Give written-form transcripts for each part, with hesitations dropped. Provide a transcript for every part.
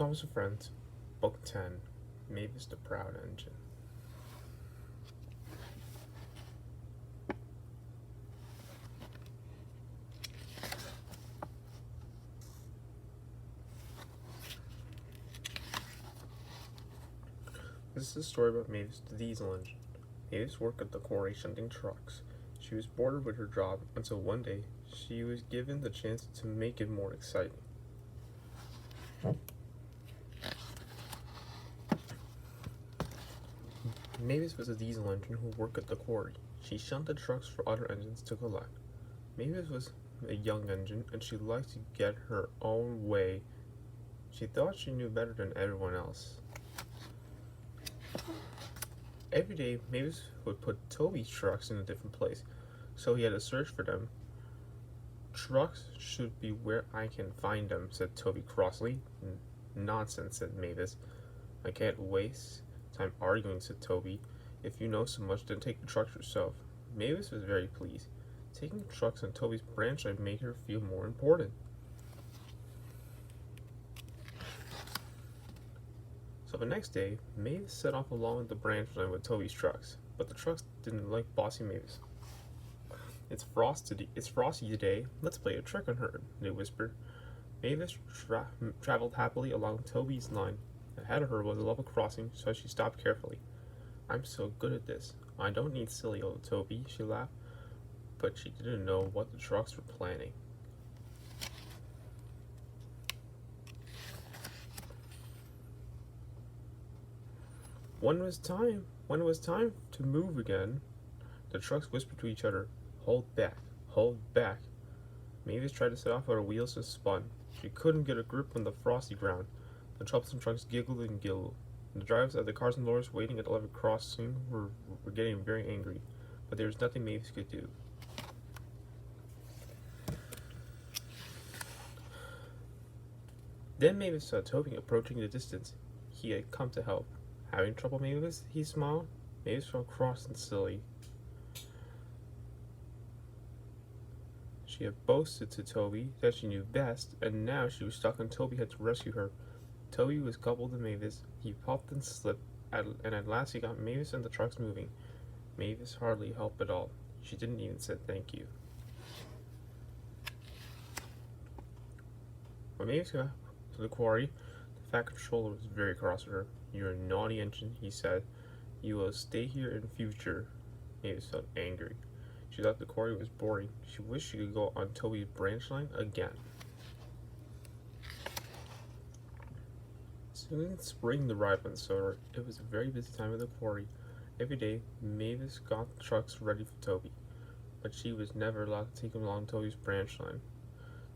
Thomas and Friends, Book 10, Mavis the Proud Engine. This is a story about Mavis the Diesel Engine. Mavis worked at the quarry shunting trucks. She was bored with her job until one day she was given the chance to make it more exciting. Mavis was a diesel engine who worked at the quarry. She shunted trucks for other engines to collect. Mavis was a young engine and she liked to get her own way. She thought she knew better than everyone else. Every day, Mavis would put Toby's trucks in a different place, so he had to search for them. Trucks should be where I can find them, said Toby crossly. Nonsense, said Mavis. I can't waste time arguing, said Toby. If you know so much, then take the trucks yourself. Mavis was very pleased. Taking the trucks on Toby's branch line made her feel more important. So the next day, Mavis set off along the branch line with Toby's trucks, but the trucks didn't like bossy Mavis. It's frosty today. Let's play a trick on her, they whispered. Mavis traveled happily along Toby's line. Ahead of her was a level crossing, so she stopped carefully. I'm so good at this. I don't need silly old Toby, she laughed, but she didn't know what the trucks were planning. When it was time to move again, the trucks whispered to each other, hold back, hold back. Mavis tried to set off, but her wheels just spun. She couldn't get a grip on the frosty ground. The troublesome trucks giggled and giggled. The drivers at the cars and lorries waiting at the level crossing were getting very angry, but there was nothing Mavis could do. Then Mavis saw Toby approaching in the distance. He had come to help. Having trouble, Mavis? He smiled. Mavis felt cross and silly. She had boasted to Toby that she knew best, and now she was stuck and Toby had to rescue her. Toby was coupled to Mavis. He popped and slipped, and at last he got Mavis and the trucks moving. Mavis hardly helped at all. She didn't even say thank you. When Mavis got to the quarry, the fat controller was very cross with her. You're a naughty engine, he said. You will stay here in future. Mavis felt angry. She thought the quarry was boring. She wished she could go on Toby's branch line again. Soon spring arrived on Soder. It was a very busy time at the quarry. Every day, Mavis got the trucks ready for Toby, but she was never allowed to take him along Toby's branch line.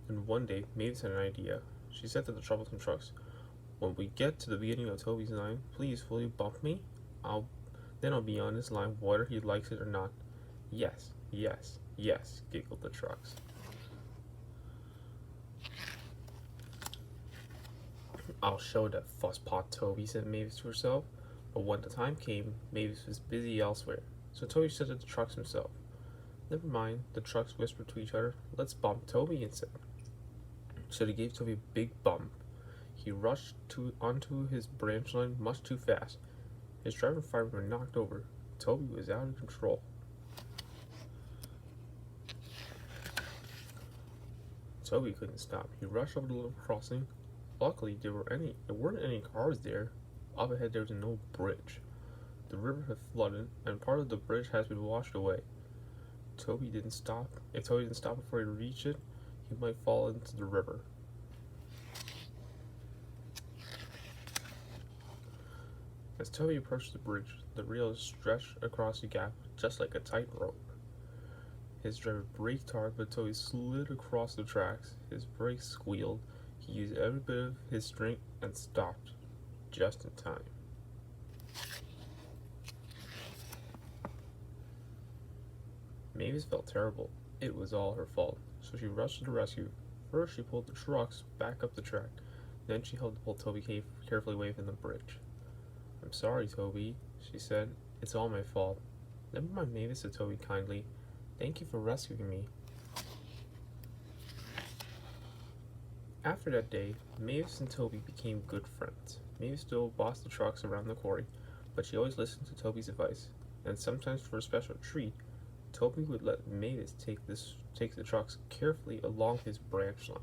Then one day, Mavis had an idea. She said to the troublesome trucks, when we get to the beginning of Toby's line, please will you bump me? Then I'll be on this line whether he likes it or not. Yes, yes, yes, giggled the trucks. I'll show that fusspot Toby, said Mavis to herself. But when the time came, Mavis was busy elsewhere, so Toby said to the trucks himself. Never mind, the trucks whispered to each other. Let's bump Toby instead. So they gave Toby a big bump. He rushed onto his branch line much too fast. His driver and fireman were knocked over. Toby was out of control. Toby couldn't stop. He rushed over the little crossing. Luckily, there weren't any cars there. Up ahead, there was no bridge. The river had flooded, and part of the bridge has been washed away. Toby didn't stop. If Toby didn't stop before he reached it, he might fall into the river. As Toby approached the bridge, the rails stretched across the gap just like a tightrope. His driver braked hard, but Toby slid across the tracks. His brakes squealed. He used every bit of his strength and stopped, just in time. Mavis felt terrible. It was all her fault, so she rushed to the rescue. First, she pulled the trucks back up the track. Then she helped pull Toby carefully away from the bridge. I'm sorry, Toby, she said. It's all my fault. Never mind, Mavis, said Toby kindly. Thank you for rescuing me. After that day, Mavis and Toby became good friends. Mavis still bossed the trucks around the quarry, but she always listened to Toby's advice, and sometimes for a special treat, Toby would let Mavis take the trucks carefully along his branch line.